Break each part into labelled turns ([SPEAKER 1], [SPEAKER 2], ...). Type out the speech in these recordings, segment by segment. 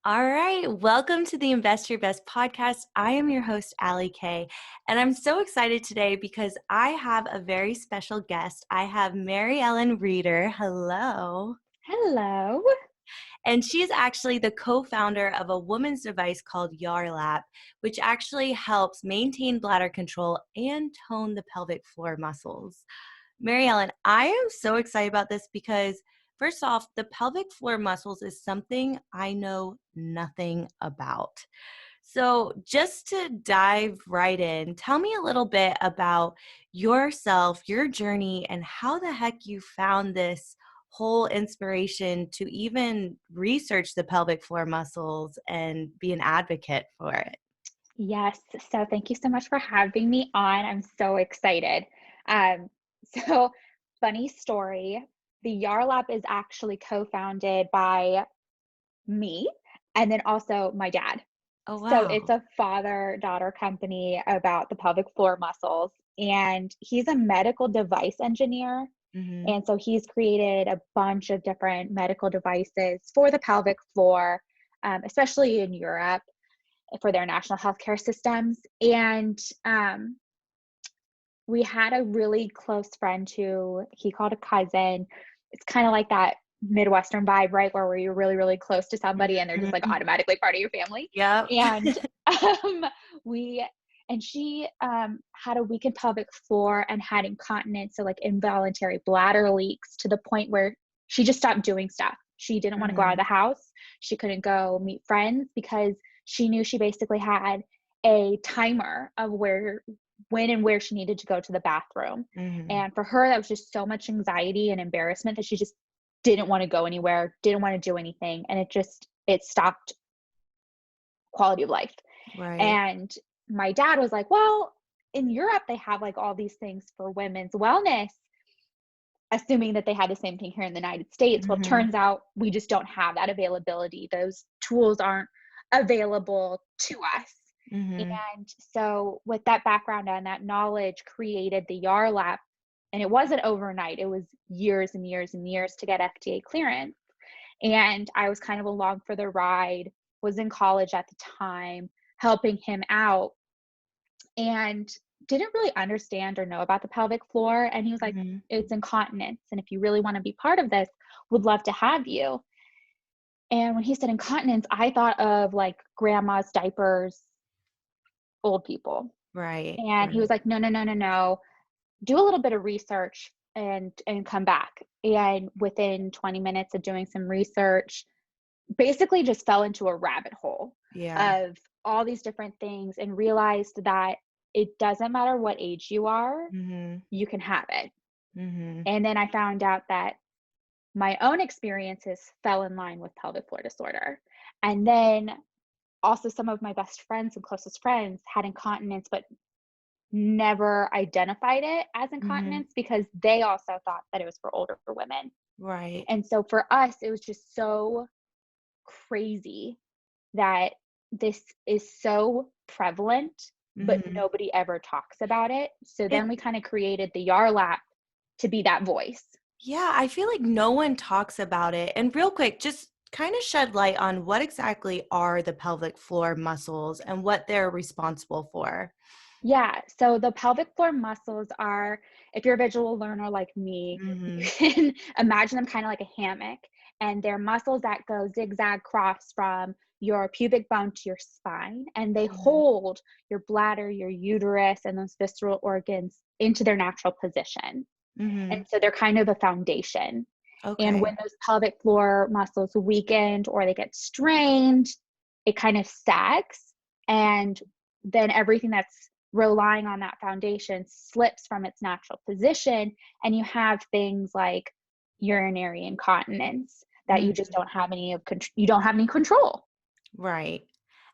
[SPEAKER 1] All right, welcome to the Invest Your Best podcast. I am your host, Allie Kay, and I'm so excited today because I have a very special guest. I have MaryEllen Reider. Hello.
[SPEAKER 2] Hello.
[SPEAKER 1] And she is actually the co-founder of a women's device called Yar Lab, which actually helps maintain bladder control and tone the pelvic floor muscles. MaryEllen, I am so excited about this because first off, the pelvic floor muscles is something I know nothing about. So, just to dive right in, tell me a little bit about yourself, your journey, and how the heck you found this whole inspiration to even research the pelvic floor muscles and be an advocate for it.
[SPEAKER 2] Yes. So thank you so much for having me on. I'm so excited. Um, so funny story. The Yar Lab is actually co-founded by me and then also my dad.
[SPEAKER 1] Oh,
[SPEAKER 2] So it's
[SPEAKER 1] wow.
[SPEAKER 2] a father-daughter company about the pelvic floor muscles. And he's a medical device engineer.
[SPEAKER 1] Hmm.
[SPEAKER 2] And so he's created a bunch of different medical devices for the pelvic floor, especially in Europe, for their national healthcare systems. And we had a really close friend who he called a cousin. It's kind of like that Midwestern vibe, right? Where you're really, really close to somebody and they're just like
[SPEAKER 1] Hmm.
[SPEAKER 2] automatically part of your family.
[SPEAKER 1] Yep.
[SPEAKER 2] And um, we, and she had a weakened pelvic floor and had incontinence, so like involuntary bladder leaks to the point where she just stopped doing stuff. She didn't want to go out of
[SPEAKER 1] Hmm.
[SPEAKER 2] the house. She couldn't go meet friends because she knew she basically had a timer of when and where she needed to go to the bathroom.
[SPEAKER 1] Hmm.
[SPEAKER 2] And for her, that was just so much anxiety and embarrassment that she just didn't want to go anywhere, didn't want to do anything. And it stopped quality of life.
[SPEAKER 1] Right.
[SPEAKER 2] And my dad was like, well, in Europe, they have like all these things for women's wellness, assuming that they had the same thing here in the United States. Well, it
[SPEAKER 1] Hmm.
[SPEAKER 2] turns out we just don't have that availability. Those tools aren't available to us.
[SPEAKER 1] Hmm.
[SPEAKER 2] And so, with that background and that knowledge, created the Yar Lab. And it wasn't overnight, it was years and years and years to get FDA clearance. And I was kind of along for the ride, was in college at the time, helping him out, and didn't really understand or know about the pelvic floor. And he was like,
[SPEAKER 1] Hmm.
[SPEAKER 2] it's incontinence. And if you really want to be part of this, would love to have you. And when he said incontinence, I thought of like grandma's diapers, old people.
[SPEAKER 1] Right.
[SPEAKER 2] And he was
[SPEAKER 1] Right.
[SPEAKER 2] like, no, no, no, no, no. Do a little bit of research and come back. And within 20 minutes of doing some research, basically just fell into a rabbit hole
[SPEAKER 1] Yeah.
[SPEAKER 2] of all these different things and realized that it doesn't matter what age you are,
[SPEAKER 1] Hmm.
[SPEAKER 2] you can have it.
[SPEAKER 1] Hmm.
[SPEAKER 2] And then I found out that my own experiences fell in line with pelvic floor disorder. And then also some of my best friends and closest friends had incontinence, but never identified it as
[SPEAKER 1] Hmm.
[SPEAKER 2] incontinence because they also thought that it was for older women.
[SPEAKER 1] Right.
[SPEAKER 2] And so for us, it was just so crazy that this is so prevalent, but
[SPEAKER 1] Hmm.
[SPEAKER 2] nobody ever talks about it. So
[SPEAKER 1] It
[SPEAKER 2] then we kind of created the Yarlap to be that voice.
[SPEAKER 1] Yeah, I feel like no one talks about it. And real quick, just kind of shed light on what exactly are the pelvic floor muscles and what they're responsible for.
[SPEAKER 2] Yeah, so the pelvic floor muscles are, if you're a visual learner like me, you
[SPEAKER 1] Hmm.
[SPEAKER 2] can imagine them kind of like a hammock, and they're muscles that go zigzag cross from your pubic bone to your spine, and they
[SPEAKER 1] Hmm.
[SPEAKER 2] hold your bladder, your uterus, and those visceral organs into their natural position. And
[SPEAKER 1] Hmm.
[SPEAKER 2] so they're kind of the foundation. And
[SPEAKER 1] Okay.
[SPEAKER 2] when those pelvic floor muscles weakened or they get strained, it kind of sags. And then everything that's relying on that foundation slips from its natural position. And you have things like urinary incontinence that you just
[SPEAKER 1] Hmm.
[SPEAKER 2] don't have you don't have any control.
[SPEAKER 1] Right.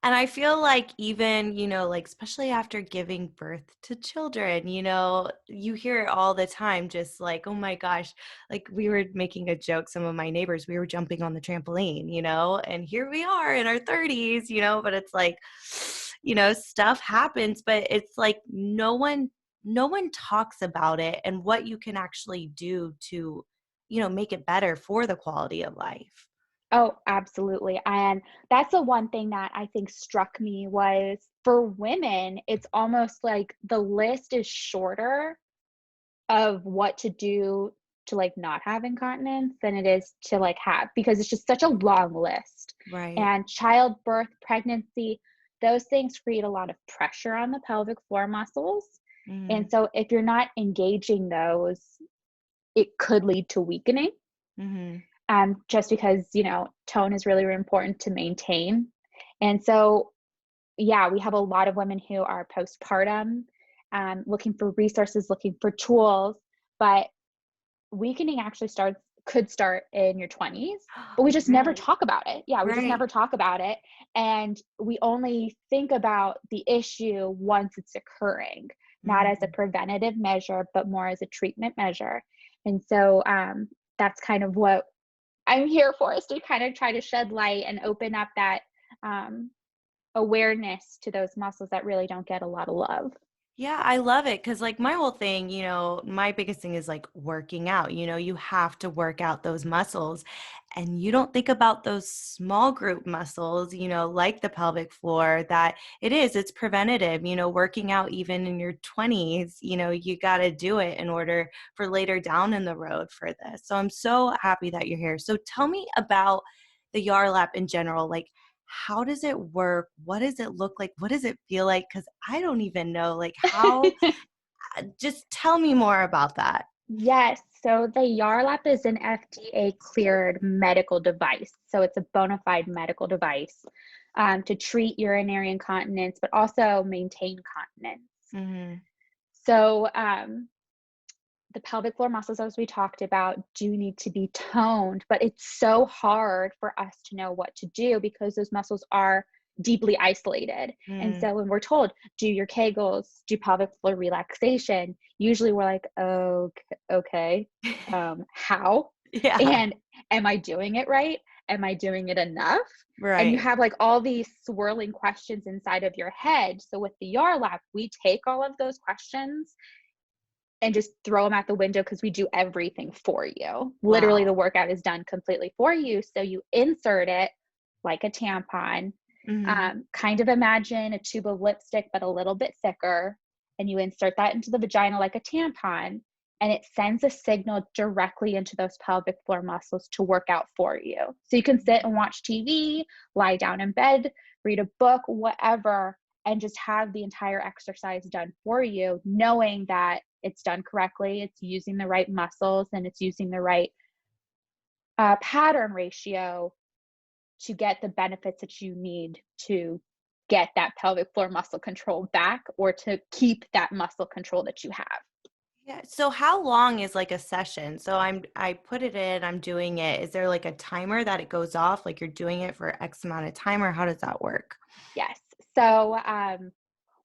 [SPEAKER 1] And I feel like even, like especially after giving birth to children, you hear it all the time, just like, oh my gosh, like we were making a joke, some of my neighbors, we were jumping on the trampoline, and here we are in our 30s, but it's like, stuff happens, but it's like no one talks about it and what you can actually do to, make it better for the quality of life.
[SPEAKER 2] Oh, absolutely. And that's the one thing that I think struck me was for women, it's almost like the list is shorter of what to do to, like, not have incontinence than it is to, like, have, because it's just such a long list.
[SPEAKER 1] Right.
[SPEAKER 2] And childbirth, pregnancy, those things create a lot of pressure on the pelvic floor muscles. And
[SPEAKER 1] Mhm.
[SPEAKER 2] so if you're not engaging those, it could lead to weakening,
[SPEAKER 1] Mhm.
[SPEAKER 2] just because, tone is really, really important to maintain. And so, yeah, we have a lot of women who are postpartum, looking for resources, looking for tools, but weakening actually could start in your 20s, but we just never
[SPEAKER 1] Really?
[SPEAKER 2] talk about it. Yeah, we just
[SPEAKER 1] Right.
[SPEAKER 2] never talk about it, and we only think about the issue once it's occurring, not as a
[SPEAKER 1] Mhm.
[SPEAKER 2] preventative measure, but more as a treatment measure. And so, that's kind of what I'm here for, is to kind of try to shed light and open up that, um, awareness to those muscles that really don't get a lot of love.
[SPEAKER 1] Yeah, I love it because, like, my whole thing, my biggest thing is like working out. You have to work out those muscles, and you don't think about those small group muscles, like the pelvic floor, that it's preventative. Working out even in your 20s, you got to do it in order for later down in the road for this. So I'm so happy that you're here. So tell me about the Yarlap in general. Like, how does it work? What does it look like? What does it feel like? Because I don't even know, like, how just tell me more about that.
[SPEAKER 2] Yes. So the Yarlap is an FDA cleared medical device. So it's a bona fide medical device, to treat urinary incontinence, but also maintain continence.
[SPEAKER 1] Mhm.
[SPEAKER 2] So, the pelvic floor muscles, as we talked about, do need to be toned, but it's so hard for us to know what to do because those muscles are deeply isolated. And
[SPEAKER 1] Mm.
[SPEAKER 2] so when we're told, do your kegels, do pelvic floor relaxation, usually we're like, okay, how?
[SPEAKER 1] Yeah,
[SPEAKER 2] And am I doing it right? Am I doing it enough? And you
[SPEAKER 1] right.
[SPEAKER 2] have like all these swirling questions inside of your head. So with the Yar Lab, we take all of those questions and just throw them out the window because we do everything for you. Literally,
[SPEAKER 1] Wow.
[SPEAKER 2] the workout is done completely for you. So you insert it like a tampon.
[SPEAKER 1] Mhm.
[SPEAKER 2] Kind of imagine a tube of lipstick, but a little bit thicker. And you insert that into the vagina like a tampon. And it sends a signal directly into those pelvic floor muscles to work out for you. So you can sit and watch TV, lie down in bed, read a book, whatever, and just have the entire exercise done for you, knowing that it's done correctly, it's using the right muscles, and it's using the right pattern ratio to get the benefits that you need to get that pelvic floor muscle control back or to keep that muscle control that you have.
[SPEAKER 1] Yeah, so how long is, like, a session? So I put it in, I'm doing it. Is there, like, a timer that it goes off, like, you're doing it for X amount of time, or how does that work?
[SPEAKER 2] Yes. So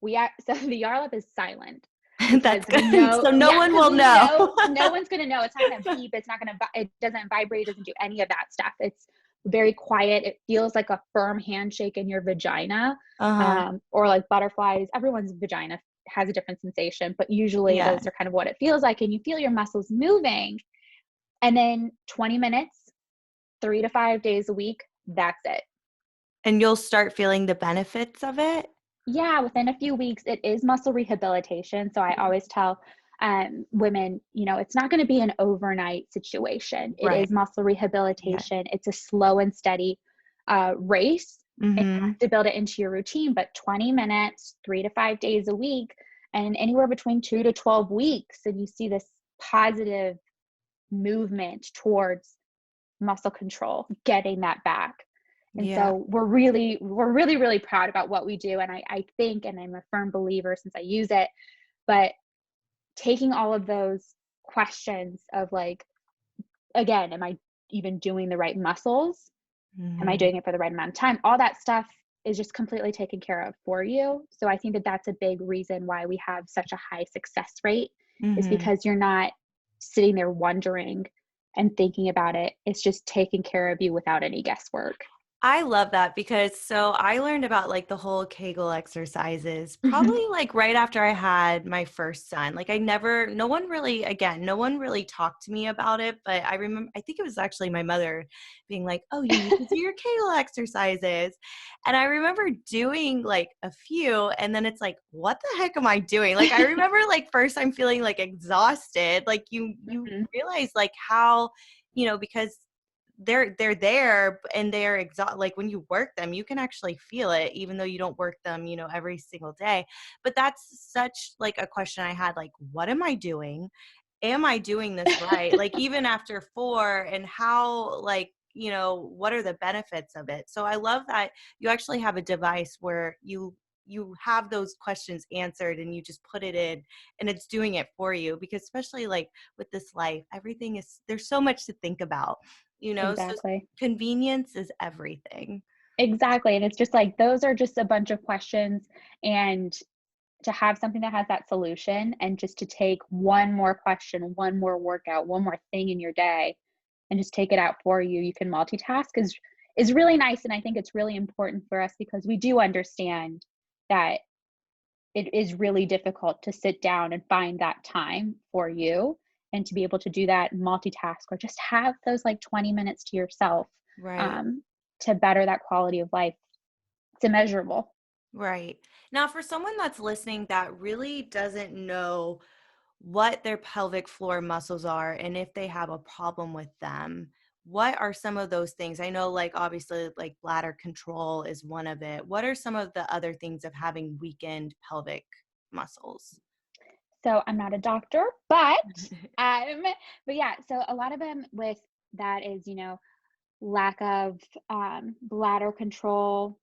[SPEAKER 2] we are so the Yarlap is silent because
[SPEAKER 1] That's
[SPEAKER 2] we
[SPEAKER 1] good.
[SPEAKER 2] know,
[SPEAKER 1] So no
[SPEAKER 2] yeah,
[SPEAKER 1] one
[SPEAKER 2] because
[SPEAKER 1] will
[SPEAKER 2] we
[SPEAKER 1] know.
[SPEAKER 2] know no one's gonna know. It's not gonna beep. It's not gonna. It doesn't vibrate. It doesn't do any of that stuff. It's very quiet. It feels like a firm handshake in your vagina,
[SPEAKER 1] Uh-huh.
[SPEAKER 2] or like butterflies. Everyone's vagina has a different sensation, but usually
[SPEAKER 1] Yeah.
[SPEAKER 2] those are kind of what it feels like. And you feel your muscles moving, and then 20 minutes, 3 to 5 days a week. That's it.
[SPEAKER 1] And you'll start feeling the benefits of it?
[SPEAKER 2] Yeah, within a few weeks, it is muscle rehabilitation. So I
[SPEAKER 1] Mhm.
[SPEAKER 2] always tell women, it's not going to be an overnight situation. It
[SPEAKER 1] Right.
[SPEAKER 2] is muscle
[SPEAKER 1] Yeah.
[SPEAKER 2] rehabilitation. It's a slow and steady race, and you
[SPEAKER 1] Mhm.
[SPEAKER 2] have to build it into your routine. But 20 minutes, 3 to 5 days a week, and anywhere between 2 to 12 weeks, and you see this positive movement towards muscle control, getting that back. And
[SPEAKER 1] Yeah.
[SPEAKER 2] so we're really, really proud about what we do. And I think, and I'm a firm believer since I use it, but taking all of those questions of like, again, am I even doing the right muscles? Am I
[SPEAKER 1] Mhm.
[SPEAKER 2] doing it for the right amount of time? All that stuff is just completely taken care of for you. So I think that that's a big reason why we have such a high success rate, is
[SPEAKER 1] Mhm.
[SPEAKER 2] because you're not sitting there wondering and thinking about it. It's just taking care of you without any guesswork.
[SPEAKER 1] I love that because so I learned about like the whole kegel exercises probably like right after I had my first son. Like no one really, again, no one really talked to me about it, but I remember, I think it was actually my mother being like, oh, you need to do your kegel exercises. And I remember doing like a few, and then it's like, what the heck am I doing? Like, I remember like first I'm feeling like exhausted. Like you
[SPEAKER 2] Mhm.
[SPEAKER 1] realize like how, because they're there and they're like when you work them you can actually feel it even though you don't work them every single day. But that's such like a question I had, like, what am I doing? Am I doing this right? Like even after 4, and how, like, what are the benefits of it? So I love that you actually have a device where you have those questions answered and you just put it in and it's doing it for you, because especially like with this life, everything is, there's so much to think about, so
[SPEAKER 2] Exactly.
[SPEAKER 1] convenience is everything.
[SPEAKER 2] Exactly. And it's just like those are just a bunch of questions, and to have something that has that solution and just to take one more question, one more workout, one more thing in your day and just take it out for you. You can multitask is really nice. And I think it's really important for us because we do understand that it is really difficult to sit down and find that time for you and to be able to do that and multitask or just have those like 20 minutes to yourself,
[SPEAKER 1] Right.
[SPEAKER 2] um, to better that quality of life. It's immeasurable.
[SPEAKER 1] Right. Now, for someone that's listening that really doesn't know what their pelvic floor muscles are and if they have a problem with them, what are some of those things? I know, like, obviously, like bladder control is one of it. What are some of the other things of having weakened pelvic muscles?
[SPEAKER 2] So I'm not a doctor, um, but yeah, so a lot of them with that is, lack of bladder control,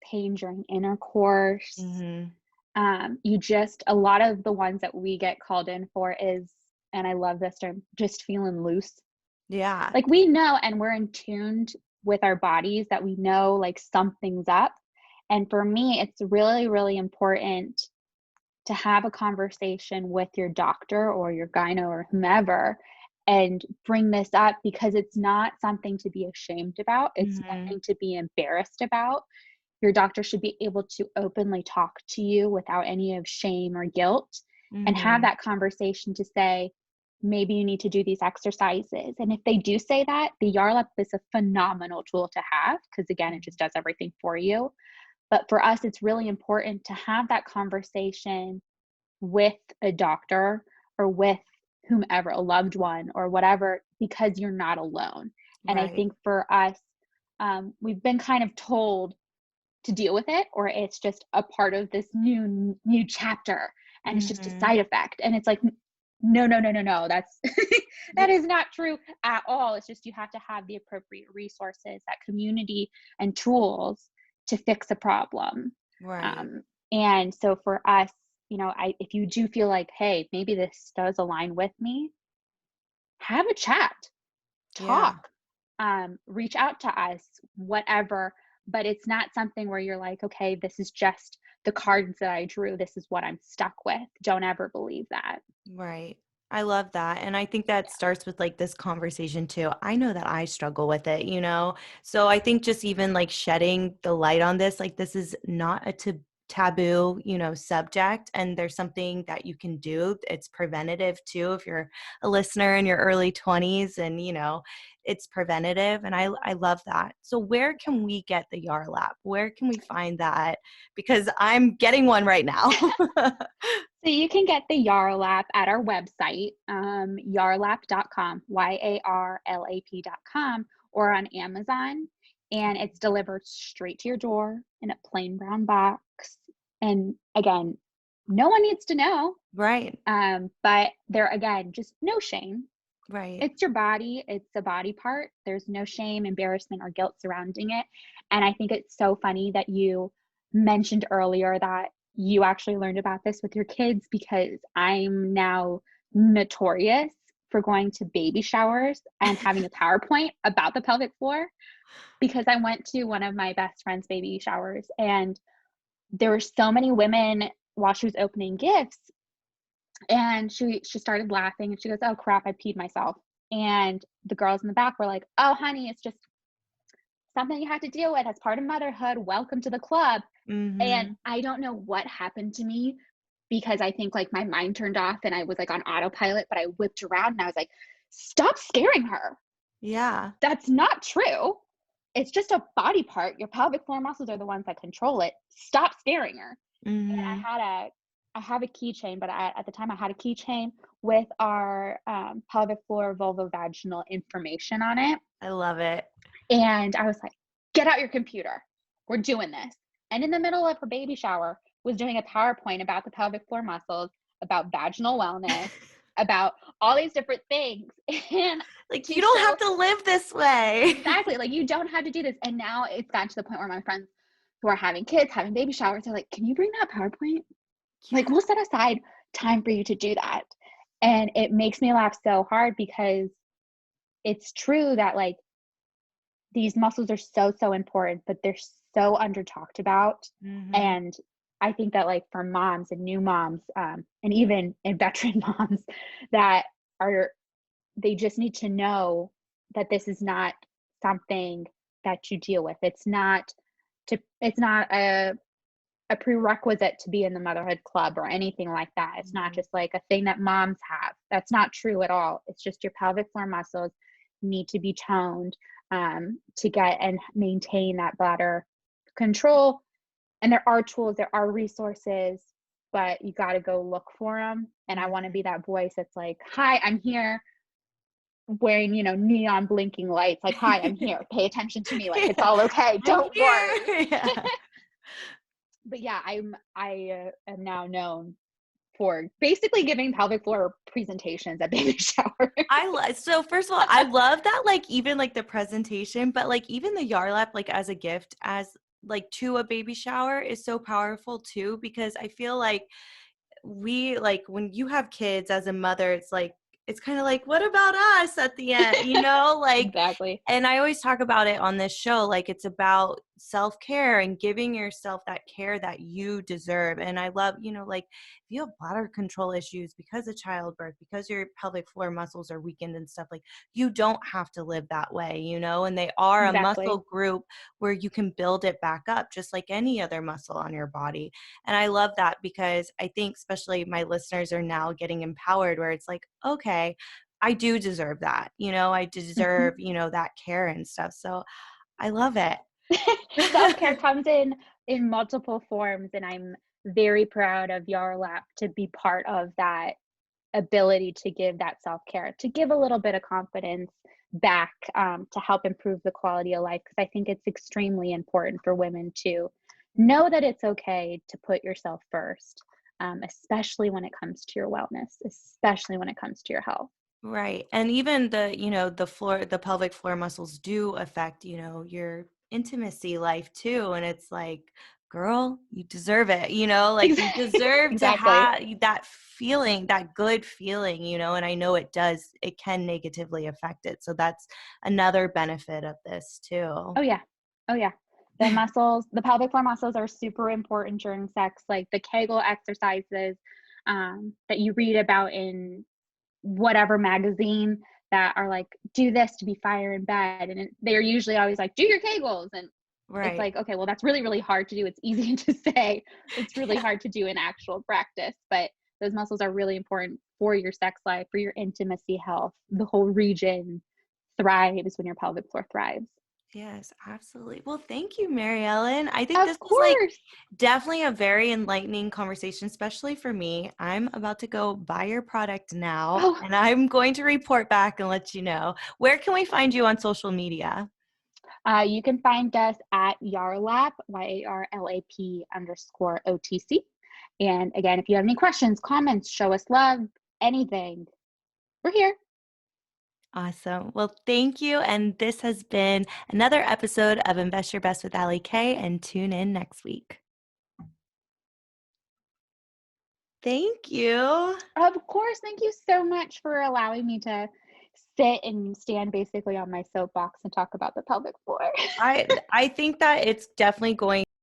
[SPEAKER 2] pain during intercourse.
[SPEAKER 1] Hmm.
[SPEAKER 2] You just a lot of the ones that we get called in for is, and I love this term, just feeling loose.
[SPEAKER 1] Yeah.
[SPEAKER 2] Like we know and we're in tuned with our bodies that we know like something's up. And for me, it's really, really important to have a conversation with your doctor or your gyno or whomever and bring this up because it's not something to be ashamed about. It's
[SPEAKER 1] Hmm.
[SPEAKER 2] nothing to be embarrassed about. Your doctor should be able to openly talk to you without any of shame or guilt and have
[SPEAKER 1] Hmm.
[SPEAKER 2] that conversation to say, maybe you need to do these exercises. And if they do say that, the Yarlap is a phenomenal tool to have because, again, it just does everything for you. But for us, it's really important to have that conversation with a doctor or with whomever, a loved one or whatever, because you're not alone. And I
[SPEAKER 1] Right.
[SPEAKER 2] think for us, we've been kind of told to deal with it, or it's just a part of this new chapter, and it's just a
[SPEAKER 1] Hmm.
[SPEAKER 2] side effect. And it's like, no, no, no, no, no. That's that is not true at all. It's just you have to have the appropriate resources, that community, and tools to fix a problem.
[SPEAKER 1] Right.
[SPEAKER 2] Um, and so for us, if you do feel like, hey, maybe this does align with me, have a chat,
[SPEAKER 1] Yeah.
[SPEAKER 2] talk, reach out to us, whatever. But it's not something where you're like, okay, this is just the cards that I drew. This is what I'm stuck with. Don't ever believe that.
[SPEAKER 1] Right. I love that. And I think that starts with like this conversation too. I know that I struggle with it, you know? So I think just even like shedding the light on this, like this is not a taboo, subject. And there's something that you can do. It's preventative too. If you're a listener in your early 20s and, it's preventative. And I love that. So where can we get the Yar Lab? Where can we find that? Because I'm getting one right now.
[SPEAKER 2] So you can get the Yarlap at our website, yarlap.com, YARLAP.com, or on Amazon. And it's delivered straight to your door in a plain brown box. And again, no one needs to know.
[SPEAKER 1] Right.
[SPEAKER 2] But there, again, just no shame.
[SPEAKER 1] Right.
[SPEAKER 2] It's your body, it's a body part. There's no shame, embarrassment, or guilt surrounding it. And I think it's so funny that you mentioned earlier that you actually learned about this with your kids because I'm now notorious for going to baby showers and having a PowerPoint about the pelvic floor because I went to one of my best friend's baby showers and there were so many women while she was opening gifts and she started laughing and she goes, "Oh crap, I peed myself." And the girls in the back were like, "Oh honey, something you have to deal with as part of motherhood. Welcome to the club. And
[SPEAKER 1] Mhm.
[SPEAKER 2] I don't know what happened to me because I think like my mind turned off and I was like on autopilot, but I whipped around and I was like, stop scaring her.
[SPEAKER 1] Yeah.
[SPEAKER 2] That's not true. It's just a body part. Your pelvic floor muscles are the ones that control it. Stop scaring her. And
[SPEAKER 1] Mhm.
[SPEAKER 2] I have a keychain, but at the time I had a keychain with our pelvic floor vulvovaginal information on it.
[SPEAKER 1] I love it.
[SPEAKER 2] And I was like, get out your computer. We're doing this. And in the middle of her baby shower, was doing a PowerPoint about the pelvic floor muscles, about vaginal wellness, about all these different things. And
[SPEAKER 1] Like,
[SPEAKER 2] to
[SPEAKER 1] you don't have
[SPEAKER 2] show
[SPEAKER 1] to live this way.
[SPEAKER 2] exactly, like you don't have to do this. And now it's gotten to the point where my friends who are having kids, having baby showers, are like, can you bring that PowerPoint? Like,
[SPEAKER 1] Yeah.
[SPEAKER 2] we'll set aside time for you to do that. And it makes me laugh so hard because it's true that like these muscles are so, so important, but they're so under talked about.
[SPEAKER 1] Mhm.
[SPEAKER 2] And I think that like for moms and new moms, and even in veteran moms that are, they just need to know that this is not something that you deal with. It's not a prerequisite to be in the motherhood club or anything like that. It's not
[SPEAKER 1] Mhm.
[SPEAKER 2] just like a thing that moms have. That's not true at all. It's just your pelvic floor muscles need to be toned to get and maintain that bladder control. And there are tools, there are resources, but you got to go look for them. And I want to
[SPEAKER 1] Mhm.
[SPEAKER 2] be that voice that's like, hi, I'm here wearing, neon blinking lights. Like, hi, I'm here. Pay attention to me. Like, it's
[SPEAKER 1] Yeah.
[SPEAKER 2] all okay.
[SPEAKER 1] I'm
[SPEAKER 2] Don't worry.
[SPEAKER 1] here. Yeah.
[SPEAKER 2] But yeah, am now known for basically giving pelvic floor presentations at baby showers.
[SPEAKER 1] So first of all, I love that, like, even, like, the presentation, but, like, even the Yarlap, like, as a gift, as, like, to a baby shower is so powerful too, because I feel like when you have kids as a mother, it's kind of like, what about us at the end, like,
[SPEAKER 2] Exactly.
[SPEAKER 1] and I always talk about it on this show, like it's about self-care and giving yourself that care that you deserve. And I love, like if you have bladder control issues because of childbirth, because your pelvic floor muscles are weakened and stuff, like you don't have to live that way, and they are a
[SPEAKER 2] Exactly.
[SPEAKER 1] muscle group where you can build it back up just like any other muscle on your body. And I love that because I think especially my listeners are now getting empowered where it's like, okay, I do deserve that. I deserve, that care and stuff. So I love it.
[SPEAKER 2] Self-care comes in multiple forms, and I'm very proud of Yar Lab to be part of that ability to give that self-care, to give a little bit of confidence back, to help improve the quality of life. Because I think it's extremely important for women to know that it's okay to put yourself first, especially when it comes to your wellness, especially when it comes to your health.
[SPEAKER 1] Right. And even the pelvic floor muscles do affect, your intimacy life too. And it's like, girl, you deserve it, like you deserve to
[SPEAKER 2] Exactly.
[SPEAKER 1] have that feeling, that good feeling, and I know it can negatively affect it. So that's another benefit of this too.
[SPEAKER 2] Oh, yeah. Oh, yeah. The pelvic floor muscles are super important during sex, like the kegel exercises that you read about in whatever magazine that are like, do this to be fire in bed. And they're usually always like, do your kegels. And it's
[SPEAKER 1] Right.
[SPEAKER 2] like, okay, well, that's really, really hard to do. It's easy to say, it's really
[SPEAKER 1] Yeah.
[SPEAKER 2] hard to do in actual practice. But those muscles are really important for your sex life, for your intimacy health. The whole region thrives when your pelvic floor thrives.
[SPEAKER 1] Yes, absolutely. Well, thank you, Mary Ellen. I think this
[SPEAKER 2] Of
[SPEAKER 1] was like
[SPEAKER 2] course.
[SPEAKER 1] definitely a very enlightening conversation, especially for me. I'm about to go buy your product now,
[SPEAKER 2] Oh,
[SPEAKER 1] and I'm going to report back and let you know. Where can we find you on social media?
[SPEAKER 2] you can find us at Yarlap, YARLAP_OTC. And again, if you have any questions, comments, show us love, anything, we're here.
[SPEAKER 1] Awesome. Well, thank you. And this has been another episode of Invest Your Best with Allie Kay, and tune in next week. Thank you.
[SPEAKER 2] Of course. Thank you so much for allowing me to sit and stand basically on my soapbox and talk about the pelvic floor.
[SPEAKER 1] I think that it's definitely going